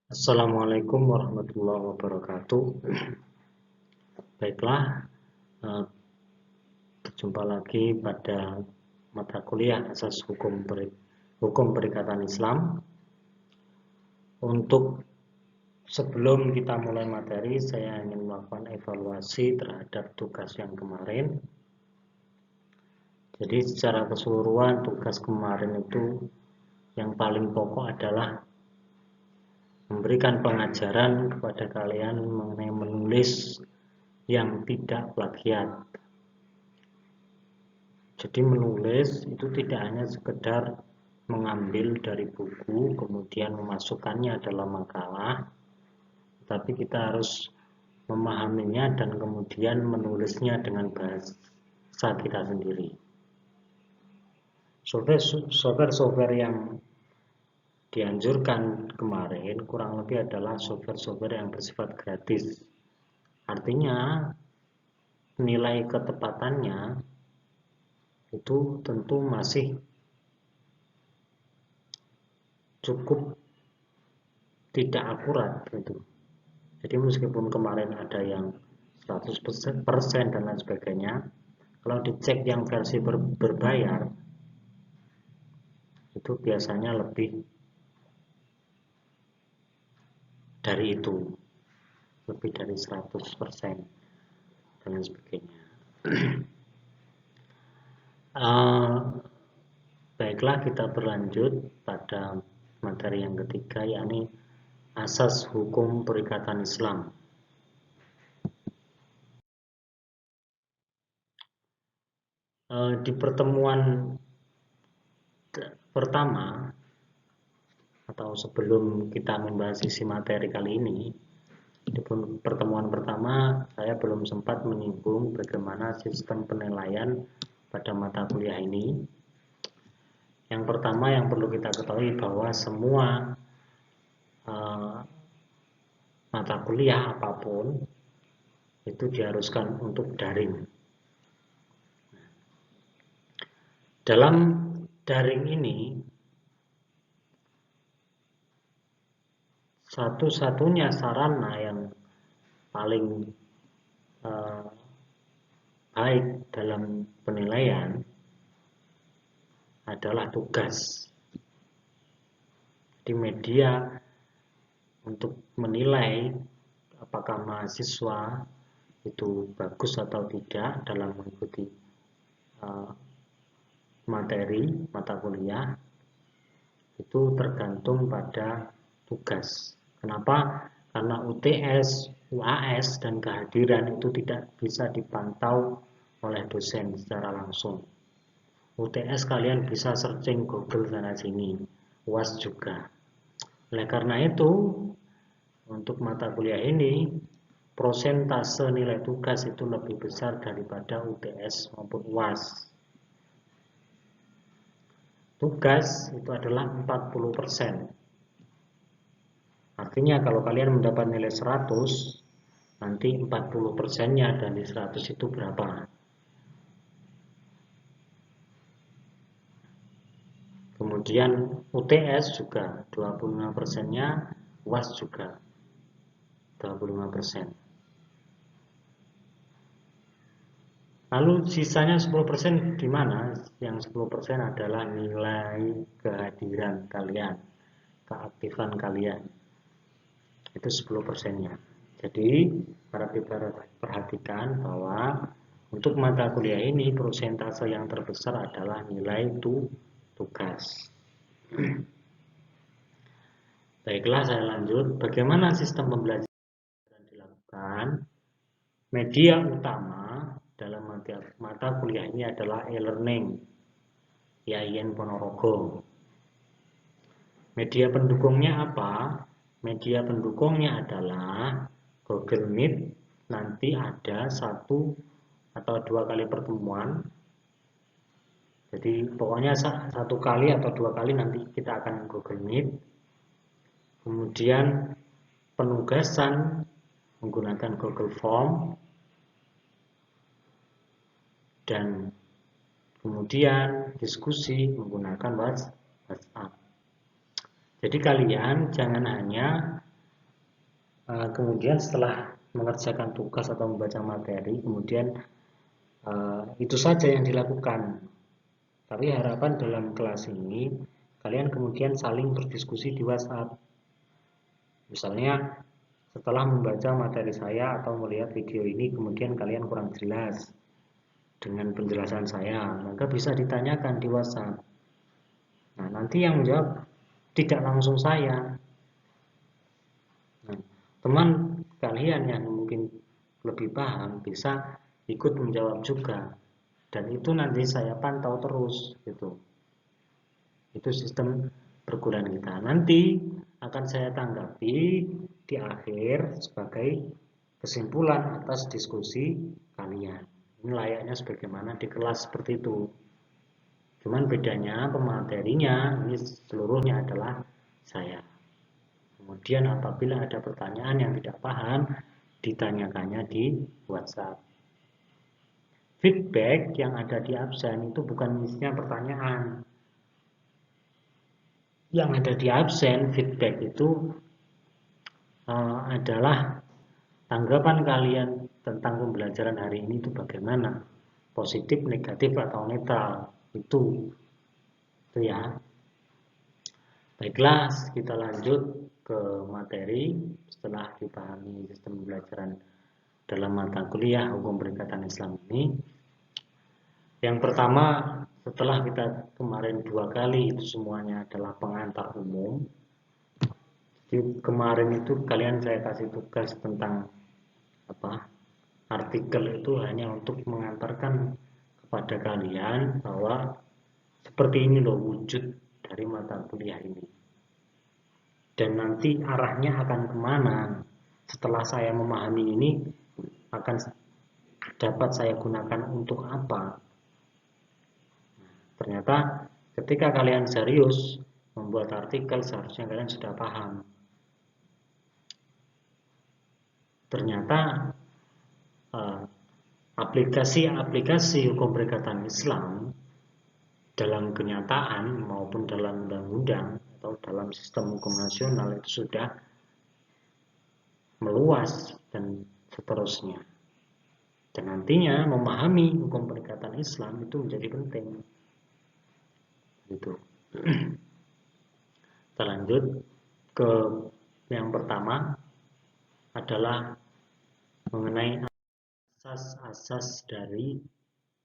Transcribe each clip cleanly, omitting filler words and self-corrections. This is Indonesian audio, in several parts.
Assalamualaikum warahmatullahi wabarakatuh. Baiklah, eh, berjumpa lagi pada mata kuliah asas hukum perikatan Islam. Untuk sebelum kita mulai materi, saya ingin melakukan evaluasi terhadap tugas yang kemarin. Jadi secara keseluruhan tugas kemarin itu yang paling pokok adalah memberikan pengajaran kepada kalian mengenai menulis yang tidak plagiat. Jadi menulis itu tidak hanya sekedar mengambil dari buku kemudian memasukkannya dalam makalah, tapi kita harus memahaminya dan kemudian menulisnya dengan bahasa kita sendiri. Software yang dianjurkan kemarin kurang lebih adalah software yang bersifat gratis. Artinya nilai ketepatannya itu tentu masih cukup tidak akurat gitu. Jadi meskipun kemarin ada yang 100% dan lain sebagainya, kalau dicek yang versi berbayar itu biasanya lebih dari itu, lebih dari 100% dan lain sebagainya. Baiklah, kita berlanjut pada materi yang ketiga, yakni asas hukum perikatan Islam. Di pertemuan pertama atau sebelum kita membahas isi materi kali ini, di pertemuan pertama saya belum sempat menyinggung bagaimana sistem penilaian pada mata kuliah ini. Yang pertama yang perlu kita ketahui bahwa semua mata kuliah apapun itu diharuskan untuk daring. Dalam daring ini satu-satunya sarana yang paling baik dalam penilaian adalah tugas. Di media untuk menilai apakah mahasiswa itu bagus atau tidak dalam mengikuti materi mata kuliah itu tergantung pada tugas. Kenapa? Karena UTS, UAS, dan kehadiran itu tidak bisa dipantau oleh dosen secara langsung. UTS kalian bisa searching Google sana sini, UAS juga. Oleh karena itu, untuk mata kuliah ini, prosentase nilai tugas itu lebih besar daripada UTS maupun UAS. Tugas itu adalah 40%. Artinya kalau kalian mendapat nilai 100, nanti 40%-nya dari 100 itu berapa? Kemudian UTS juga 25%-nya, UAS juga 25%. Lalu sisanya 10% di mana? Yang 10% adalah nilai kehadiran kalian, keaktifan kalian. Itu 10%-nya. Jadi, harap diperhatikan bahwa untuk mata kuliah ini persentase yang terbesar adalah nilai tugas. Baiklah, saya lanjut. Bagaimana sistem pembelajaran dilakukan? Media utama dalam mata kuliah ini adalah e-learning, Yayan Ponorogo. Media pendukungnya apa? Media pendukungnya adalah Google Meet. Nanti ada 1 atau 2 kali pertemuan. Jadi pokoknya 1 kali atau 2 kali nanti kita akan Google Meet. Kemudian penugasan menggunakan Google Form. Dan kemudian diskusi menggunakan WhatsApp. Jadi kalian jangan hanya Kemudian setelah mengerjakan tugas atau membaca materi, kemudian itu saja yang dilakukan. Tapi harapan dalam kelas ini kalian kemudian saling berdiskusi di WhatsApp. Misalnya setelah membaca materi saya atau melihat video ini kemudian kalian kurang jelas dengan penjelasan saya, maka bisa ditanyakan di WhatsApp. Nah, nanti yang menjawab tidak langsung saya. Nah, teman kalian yang mungkin lebih paham bisa ikut menjawab juga, dan itu nanti saya pantau terus gitu. Itu sistem perguruan kita. Nanti akan saya tanggapi di akhir sebagai kesimpulan atas diskusi kalian. Ini layaknya sebagaimana di kelas seperti itu. Cuman bedanya pematerinya ini seluruhnya adalah saya. Kemudian apabila ada pertanyaan yang tidak paham, ditanyakannya di WhatsApp. Feedback yang ada di absen itu bukan isinya pertanyaan. Yang ada di absen, feedback itu adalah tanggapan kalian tentang pembelajaran hari ini itu bagaimana? Positif, negatif, atau netral? Itu ya. Baiklah, kita lanjut ke materi setelah dipahami sistem pembelajaran dalam mata kuliah Hukum Perikatan Islam ini. Yang pertama, setelah kita kemarin 2 kali itu semuanya adalah pengantar umum. Jadi kemarin itu kalian saya kasih tugas tentang artikel itu hanya untuk mengantarkan kepada kalian bahwa seperti ini loh wujud dari mata kuliah ini. Dan nanti arahnya akan kemana? Setelah saya memahami ini akan dapat saya gunakan untuk apa? Ternyata ketika kalian serius membuat artikel seharusnya kalian sudah paham. Ternyata aplikasi-aplikasi hukum perikatan Islam dalam kenyataan maupun dalam undang-undang atau dalam sistem hukum nasional itu sudah meluas dan seterusnya. Dan nantinya memahami hukum perikatan Islam itu menjadi penting. Gitu. Kita lanjut ke yang pertama adalah mengenai asas-asas dari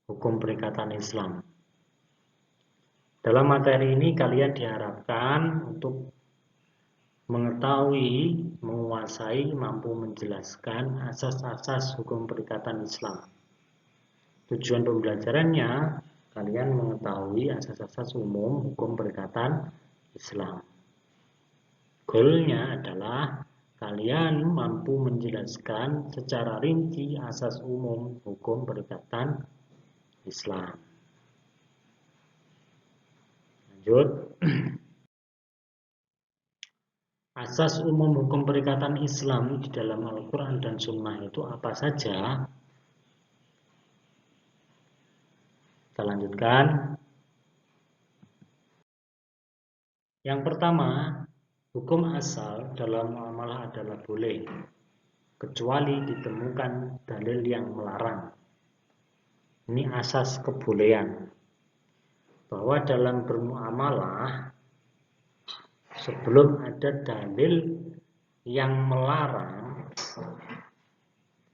hukum perikatan Islam. Dalam materi ini kalian diharapkan untuk mengetahui, menguasai, mampu menjelaskan asas-asas hukum perikatan Islam. Tujuan pembelajarannya, kalian mengetahui asas-asas umum hukum perikatan Islam. Goalnya adalah kalian mampu menjelaskan secara rinci asas umum hukum perikatan Islam. Lanjut. Asas umum hukum perikatan Islam di dalam Al-Quran dan Sunnah itu apa saja? Kita lanjutkan. Yang pertama, hukum asal dalam muamalah adalah boleh, kecuali ditemukan dalil yang melarang. Ini asas kebolehan. Bahwa dalam bermuamalah, sebelum ada dalil yang melarang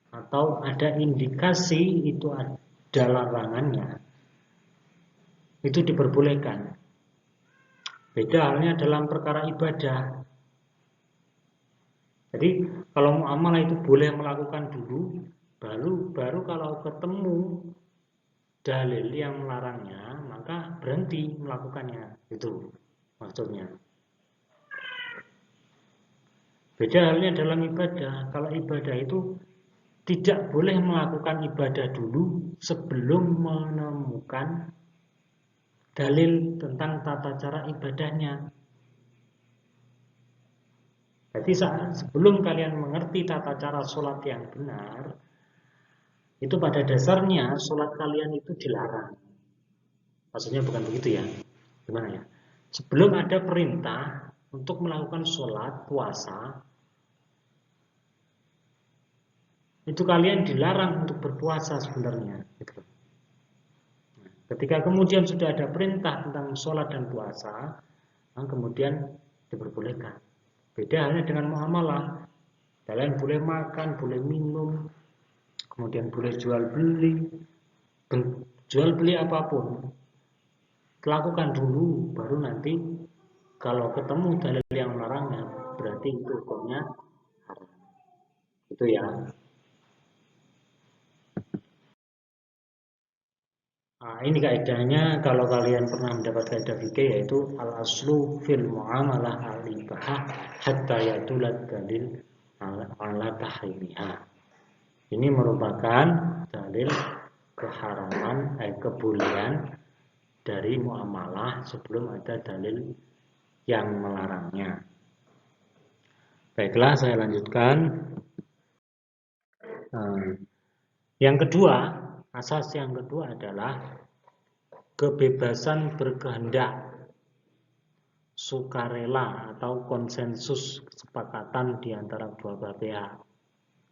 atau ada indikasi itu ada larangannya, itu diperbolehkan. Beda halnya dalam perkara ibadah. Jadi kalau muamalah itu boleh melakukan dulu, baru kalau ketemu dalil yang melarangnya, maka berhenti melakukannya. Itu maksudnya. Beda halnya dalam ibadah. Kalau ibadah itu tidak boleh melakukan ibadah dulu sebelum menemukan dalil tentang tata cara ibadahnya. Jadi sebelum kalian mengerti tata cara sholat yang benar, itu pada dasarnya sholat kalian itu dilarang. Maksudnya bukan begitu ya. Gimana ya? Sebelum ada perintah untuk melakukan sholat, puasa, itu kalian dilarang untuk berpuasa sebenarnya. Gitu. Ketika kemudian sudah ada perintah tentang sholat dan puasa, kemudian diperbolehkan. Beda halnya dengan muamalah. Kalian boleh makan, boleh minum, kemudian boleh jual beli apapun. Lakukan dulu, baru nanti kalau ketemu dalil yang melarangnya, berarti itu hukumnya haram. Itu ya. Nah, ini kaidahnya kalau kalian pernah mendapat kaidah fikih, yaitu al-aslu fil muamalah al-ibahah hatta yadulat dalil ala tahrimiha. Ini merupakan dalil keharaman, kebolehan dari muamalah sebelum ada dalil yang melarangnya. Baiklah, saya lanjutkan. Yang kedua, asas yang kedua adalah kebebasan berkehendak, sukarela atau konsensus kesepakatan di antara dua belah pihak.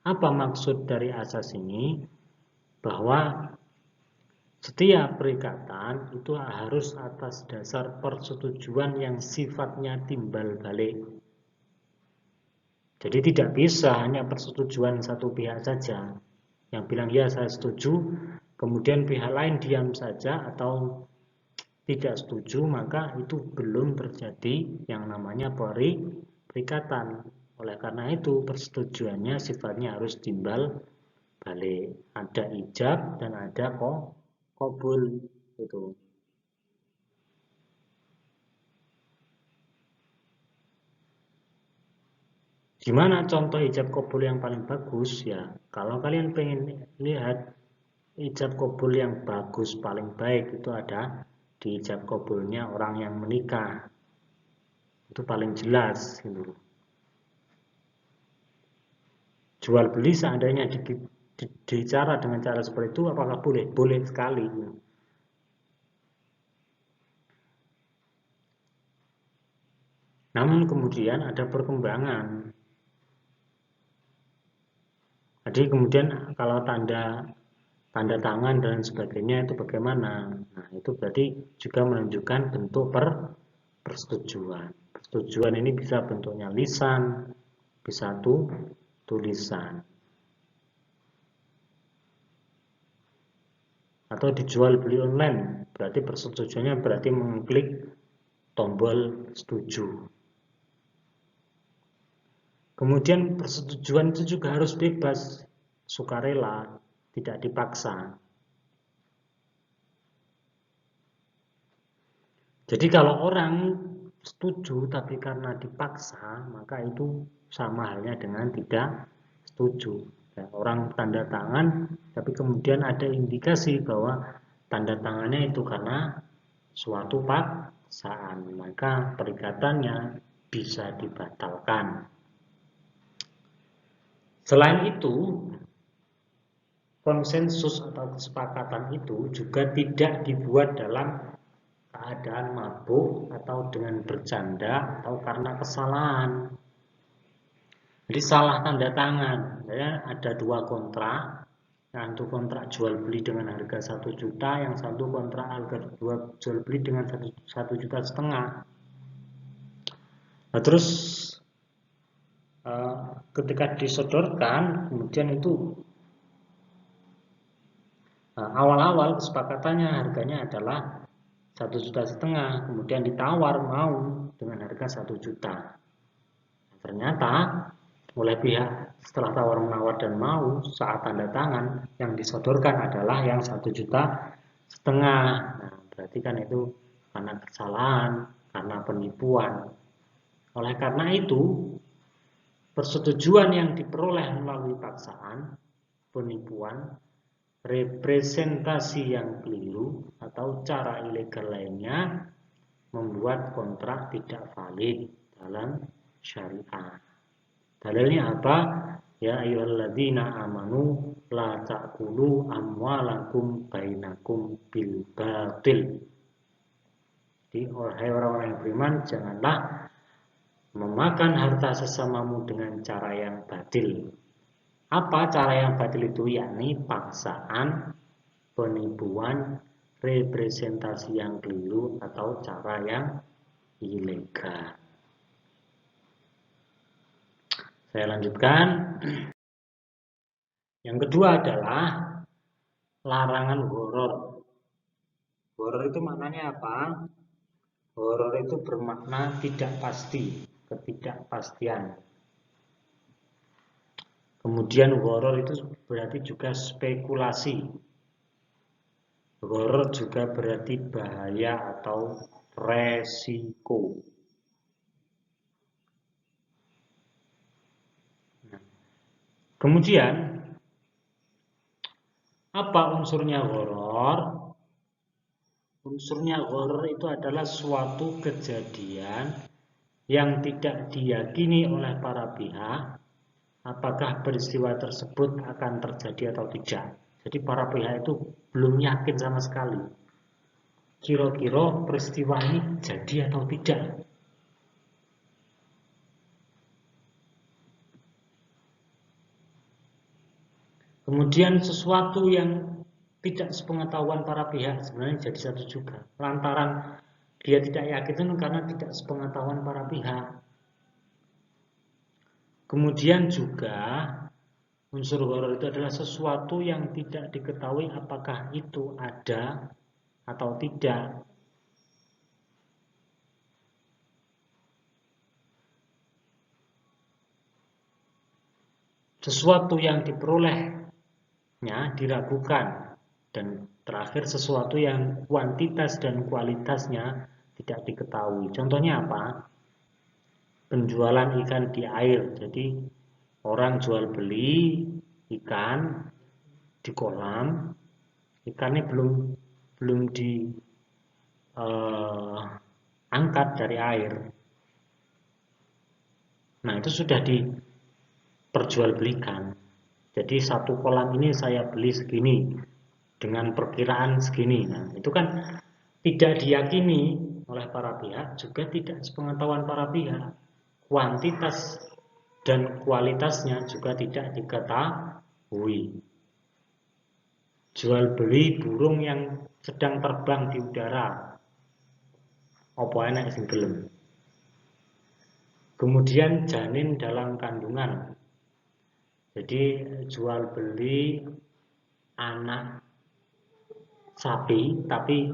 Apa maksud dari asas ini? Bahwa setiap perikatan itu harus atas dasar persetujuan yang sifatnya timbal balik. Jadi tidak bisa hanya persetujuan satu pihak saja. Yang bilang ya saya setuju, kemudian pihak lain diam saja atau tidak setuju, maka itu belum terjadi yang namanya perikatan. Oleh karena itu persetujuannya sifatnya harus timbal balik. Ada ijab dan ada qabul itu. Gimana contoh ijab qabul yang paling bagus ya? Kalau kalian pengen lihat ijab qabul yang bagus paling baik itu ada di ijab qabulnya orang yang menikah. Itu paling jelas gitu. Jual beli seandainya dicara dengan cara seperti itu apakah boleh? Boleh sekali. Namun kemudian ada perkembangan. Jadi kemudian kalau tanda tangan dan sebagainya itu bagaimana? Nah, itu berarti juga menunjukkan bentuk persetujuan. Persetujuan ini bisa bentuknya lisan, bisa tulisan. Atau dijual beli online, berarti persetujuannya berarti mengklik tombol setuju. Kemudian persetujuan itu juga harus bebas, sukarela, tidak dipaksa. Jadi kalau orang setuju tapi karena dipaksa, maka itu sama halnya dengan tidak setuju. Ya, orang tanda tangan, tapi kemudian ada indikasi bahwa tanda tangannya itu karena suatu paksaan, maka perikatannya bisa dibatalkan. Selain itu, konsensus atau kesepakatan itu juga tidak dibuat dalam keadaan mabuk atau dengan bercanda atau karena kesalahan. Jadi salah tanda tangan, ya, ada dua kontrak, yang satu kontrak jual beli dengan harga 1 juta, yang satu kontrak harga jual beli dengan 1,5 juta. Nah, terus ketika disodorkan, kemudian itu awal-awal kesepakatannya harganya adalah 1,5 juta, kemudian ditawar mau dengan harga 1 juta. Ternyata oleh pihak setelah tawar menawar dan mau saat tanda tangan yang disodorkan adalah yang 1,5 juta. Nah, berarti kan itu karena kesalahan, karena penipuan. Oleh karena itu, persetujuan yang diperoleh melalui paksaan, penipuan, representasi yang keliru, atau cara ilegal lainnya membuat kontrak tidak valid dalam syariat. Dalilnya apa? Ya ayyuhalladzina amanu la ta'kulu amwalakum bainakum bil batil. Jadi wahai orang-orang yang beriman, janganlah memakan harta sesamamu dengan cara yang batil. Apa cara yang batil itu? Yakni paksaan, penipuan, representasi yang keliru, atau cara yang ilegal. Saya lanjutkan. Yang kedua adalah larangan horor. Horor itu maknanya apa? Horor itu bermakna tidak pasti, ketidakpastian. Kemudian horor itu berarti juga spekulasi. Horor juga berarti bahaya atau resiko. Kemudian, apa unsurnya horor? Unsurnya horor itu adalah suatu kejadian yang tidak diyakini oleh para pihak apakah peristiwa tersebut akan terjadi atau tidak. Jadi para pihak itu belum yakin sama sekali. Kira-kira peristiwa ini jadi atau tidak. Kemudian sesuatu yang tidak sepengetahuan para pihak sebenarnya jadi satu juga. Lantaran dia tidak yakin itu karena tidak sepengetahuan para pihak. Kemudian juga unsur horor itu adalah sesuatu yang tidak diketahui apakah itu ada atau tidak. Sesuatu yang diperolehnya diragukan. Dan terakhir sesuatu yang kuantitas dan kualitasnya tidak diketahui. Contohnya apa? Penjualan ikan di air. Jadi orang jual beli ikan di kolam, ikannya belum diangkat dari air. Nah, itu sudah diperjualbelikan. Jadi satu kolam ini saya beli segini dengan perkiraan segini. Nah, itu kan tidak diyakini oleh para pihak, juga tidak sepengetahuan para pihak. Kuantitas dan kualitasnya juga tidak diketahui. Jual beli burung yang sedang terbang di udara. Apa enak sing gelem. Kemudian janin dalam kandungan. Jadi jual beli anak sapi tapi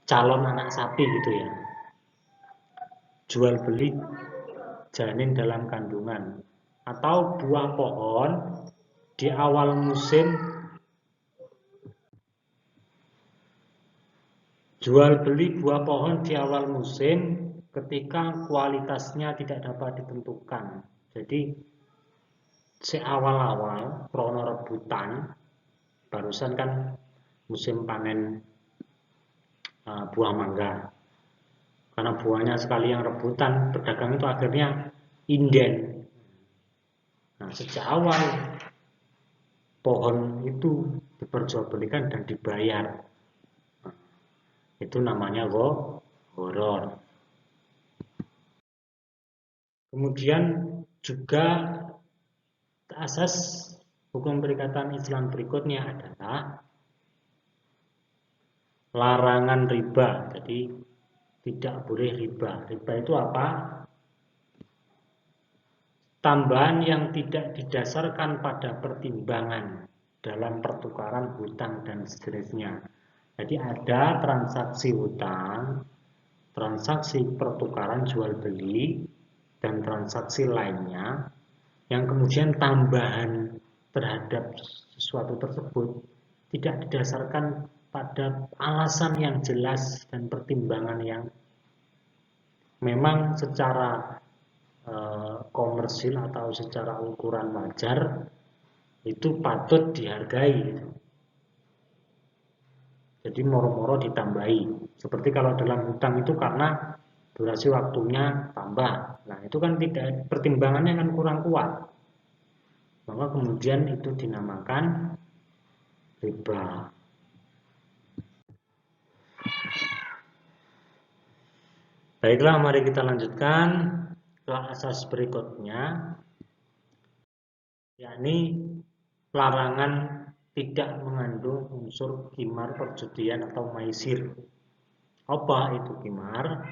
calon anak sapi gitu ya. Jual beli janin dalam kandungan atau buah pohon di awal musim. Jual beli buah pohon di awal musim ketika kualitasnya tidak dapat ditentukan. Jadi seawal-awal krono rebutan, barusan kan musim panen buah mangga. Karena buahnya sekali yang rebutan, pedagang itu akhirnya inden. Nah, sejak awal pohon itu diperjualbelikan dan dibayar. Itu namanya horor. Kemudian juga asas hukum perikatan Islam berikutnya adalah larangan riba. Jadi tidak boleh riba. Riba itu apa? Tambahan yang tidak didasarkan pada pertimbangan dalam pertukaran hutang dan sejenisnya. Jadi ada transaksi hutang, transaksi pertukaran jual beli, dan transaksi lainnya yang kemudian tambahan terhadap sesuatu tersebut tidak didasarkan pada alasan yang jelas dan pertimbangan yang memang secara komersil atau secara ukuran wajar itu patut dihargai. Jadi moro-moro ditambahi. Seperti kalau dalam hutang itu karena durasi waktunya tambah. Nah, itu kan tidak, pertimbangannya kan kurang kuat. Maka kemudian itu dinamakan riba. Baiklah, mari kita lanjutkan ke asas berikutnya. yakni larangan tidak mengandung unsur qimar perjudian atau maisir. Apa itu qimar?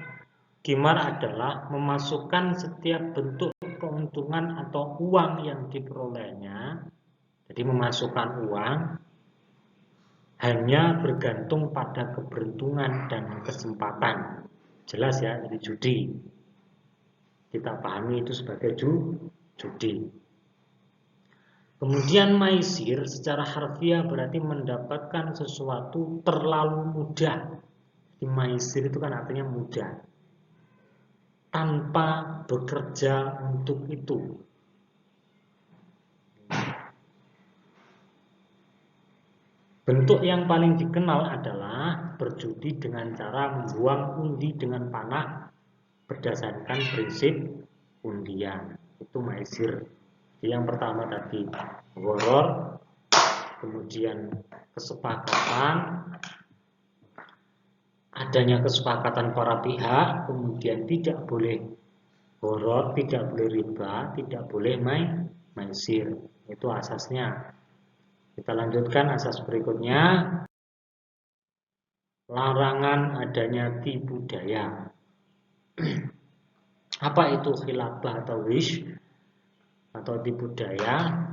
Qimar adalah memasukkan setiap bentuk keuntungan atau uang yang diperolehnya. Jadi memasukkan uang hanya bergantung pada keberuntungan dan kesempatan. Jelas ya, jadi judi. Kita pahami itu sebagai judi. Kemudian maisir secara harfiah berarti mendapatkan sesuatu terlalu mudah. Jadi maisir itu kan artinya mudah. Tanpa bekerja untuk itu. Bentuk yang paling dikenal adalah berjudi dengan cara membuang undi dengan panah berdasarkan prinsip undian. Itu maisir. Yang pertama tadi gharar, kemudian kesepakatan, adanya kesepakatan para pihak, kemudian tidak boleh gharar, tidak boleh riba, tidak boleh maisir. Itu asasnya. Kita lanjutkan asas berikutnya. Larangan adanya tipu daya. Apa itu khilafah atau wish atau tipu daya?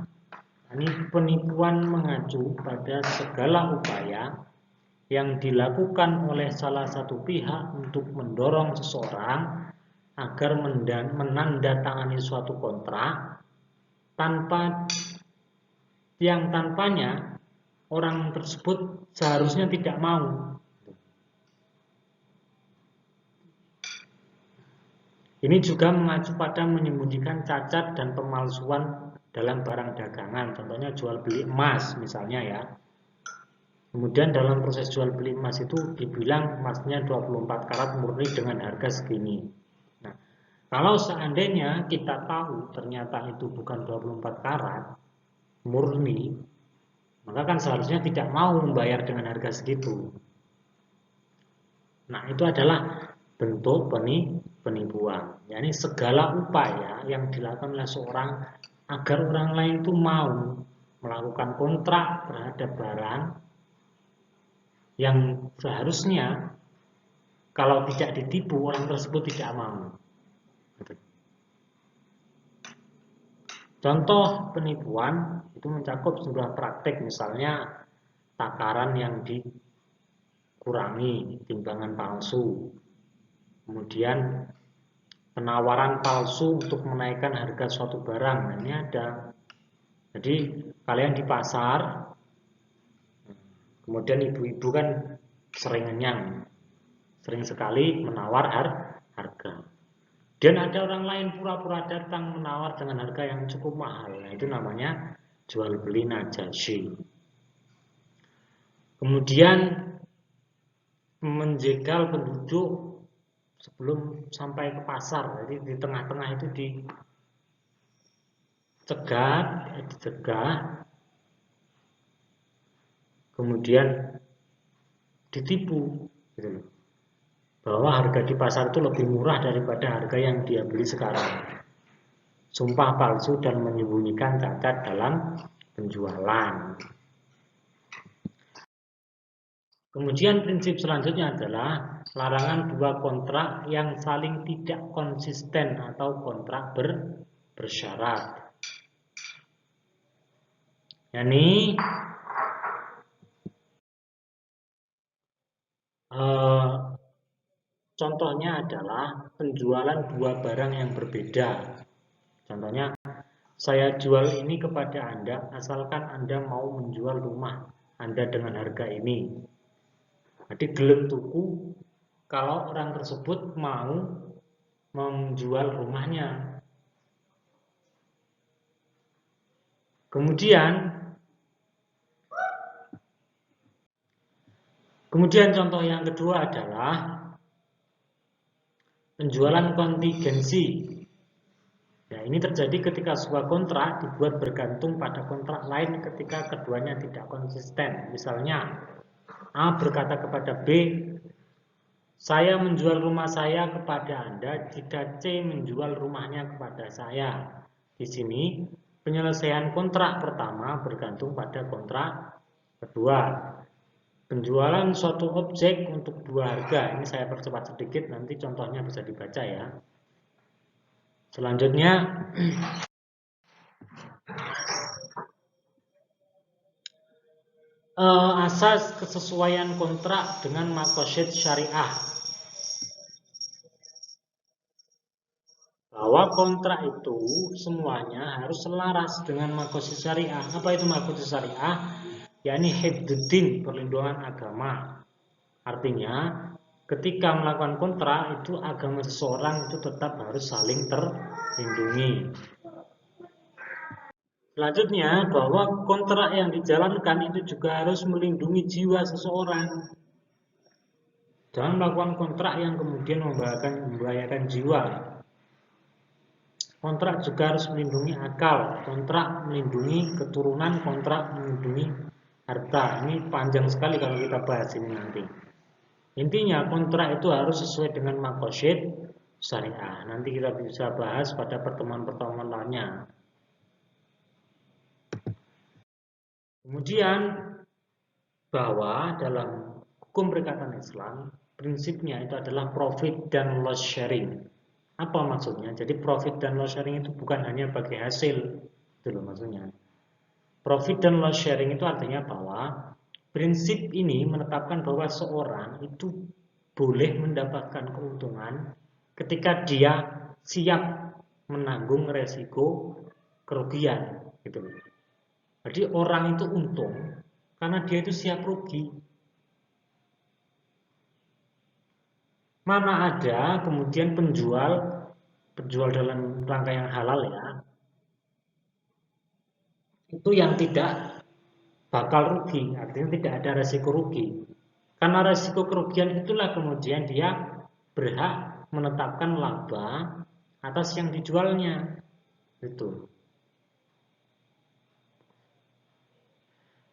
Ini penipuan mengacu pada segala upaya yang dilakukan oleh salah satu pihak untuk mendorong seseorang agar menandatangani suatu kontrak tanpanya orang tersebut seharusnya tidak mau. Ini juga mengacu pada menyembunyikan cacat dan pemalsuan dalam barang dagangan. Contohnya jual beli emas misalnya ya. Kemudian dalam proses jual beli emas itu dibilang emasnya 24 karat murni dengan harga segini. Nah, kalau seandainya kita tahu ternyata itu bukan 24 karat murni, maka kan seharusnya tidak mau membayar dengan harga segitu. Nah, itu adalah bentuk penipuan. Yani segala upaya yang dilakukan oleh seorang agar orang lain itu mau melakukan kontrak terhadap barang yang seharusnya kalau tidak ditipu orang tersebut tidak mau. Contoh penipuan itu mencakup sebuah praktek, misalnya takaran yang dikurangi, timbangan palsu, kemudian penawaran palsu untuk menaikkan harga suatu barang. Nah, ini ada. Jadi kalian di pasar, kemudian ibu-ibu kan sering ngenyang, sering sekali menawar harga. Dan ada orang lain pura-pura datang menawar dengan harga yang cukup mahal. Nah, itu namanya jual beli najashi. Kemudian menjegal penduduk sebelum sampai ke pasar. Jadi di tengah-tengah itu dicegah, kemudian ditipu, gitu loh. Bahwa harga di pasar itu lebih murah daripada harga yang dia beli sekarang. Sumpah palsu dan menyembunyikan cacat dalam penjualan. Kemudian prinsip selanjutnya adalah larangan dua kontrak yang saling tidak konsisten atau kontrak bersyarat. Yani contohnya adalah penjualan dua barang yang berbeda. Contohnya, saya jual ini kepada Anda asalkan Anda mau menjual rumah Anda dengan harga ini. Jadi gelem tuku kalau orang tersebut mau menjual rumahnya. Kemudian contoh yang kedua adalah penjualan kontingensi. Ya, ini terjadi ketika sebuah kontrak dibuat bergantung pada kontrak lain ketika keduanya tidak konsisten. Misalnya, A berkata kepada B, saya menjual rumah saya kepada Anda jika C menjual rumahnya kepada saya. Di sini Penyelesaian kontrak pertama bergantung pada kontrak kedua. Penjualan suatu objek untuk dua harga. Ini saya percepat sedikit, nanti contohnya bisa dibaca ya. Selanjutnya, asas kesesuaian kontrak dengan maqasid syariah. Bahwa kontrak itu semuanya harus selaras dengan maqasid syariah. Apa itu maqasid syariah? Yakni hifdzuddin, perlindungan agama. Artinya, ketika melakukan kontrak itu agama seseorang itu tetap harus saling terlindungi. Selanjutnya, bahwa kontrak yang dijalankan itu juga harus melindungi jiwa seseorang. Jangan melakukan kontrak yang kemudian membahayakan jiwa. Kontrak juga harus melindungi akal, kontrak melindungi keturunan, kontrak melindungi harta. Ini panjang sekali kalau kita bahas ini nanti. Intinya kontrak itu harus sesuai dengan maqasid syariah. Nanti kita bisa bahas pada pertemuan-pertemuan lainnya. Kemudian bahwa dalam hukum perikatan Islam prinsipnya itu adalah profit dan loss sharing. Apa maksudnya? Jadi profit dan loss sharing itu bukan hanya bagi hasil, itu loh maksudnya. Profit dan loss sharing itu artinya bahwa prinsip ini menetapkan bahwa seorang itu boleh mendapatkan keuntungan ketika dia siap menanggung resiko kerugian, gitu. Jadi orang itu untung karena dia itu siap rugi. Mana ada kemudian penjual dalam rangka yang halal ya, itu yang tidak bakal rugi, artinya tidak ada resiko rugi. Karena resiko kerugian itulah kemudian dia berhak menetapkan laba atas yang dijualnya. Itu.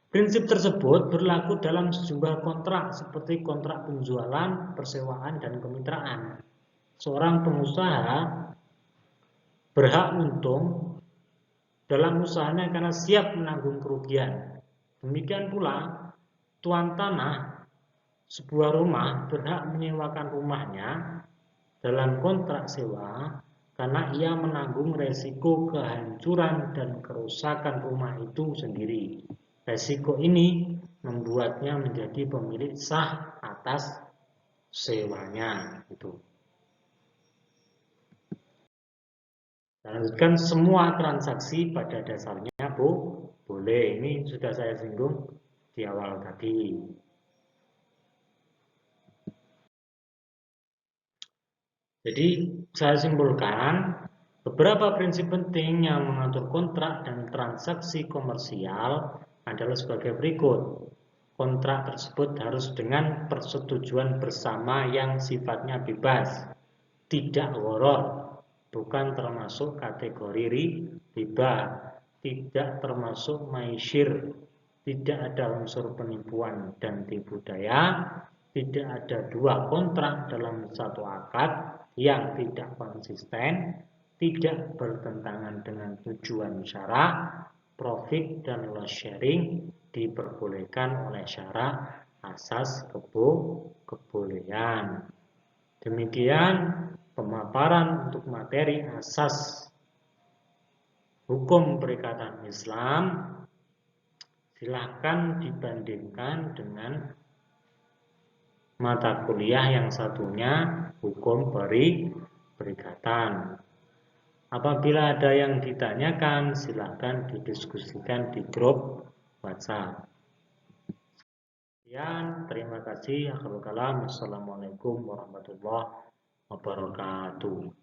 Prinsip tersebut berlaku dalam sejumlah kontrak seperti kontrak penjualan, persewaan, dan kemitraan. Seorang pengusaha berhak untung dalam usahanya karena siap menanggung kerugian. Demikian pula, tuan tanah sebuah rumah berhak menyewakan rumahnya dalam kontrak sewa karena ia menanggung resiko kehancuran dan kerusakan rumah itu sendiri. Resiko ini membuatnya menjadi pemilik sah atas sewanya. Itu. Lanjutkan, semua transaksi pada dasarnya boleh. Ini sudah saya singgung di awal tadi. Jadi saya simpulkan beberapa prinsip penting yang mengatur kontrak dan transaksi komersial adalah sebagai berikut. Kontrak tersebut harus dengan persetujuan bersama yang sifatnya bebas, tidak gharar, bukan termasuk kategori riba, tidak termasuk maisir, tidak ada unsur penipuan dan tipu daya, tidak ada dua kontrak dalam satu akad yang tidak konsisten, tidak bertentangan dengan tujuan syarak, profit dan loss sharing diperbolehkan oleh syarak asas kebolehan. Demikian pemaparan untuk materi asas hukum perikatan Islam. Silahkan dibandingkan dengan mata kuliah yang satunya hukum perikatan. Apabila ada yang ditanyakan, silahkan didiskusikan di grup WhatsApp. Sekian, terima kasih. Akhirul kalam. Wassalamualaikum warahmatullahi wabarakatuh.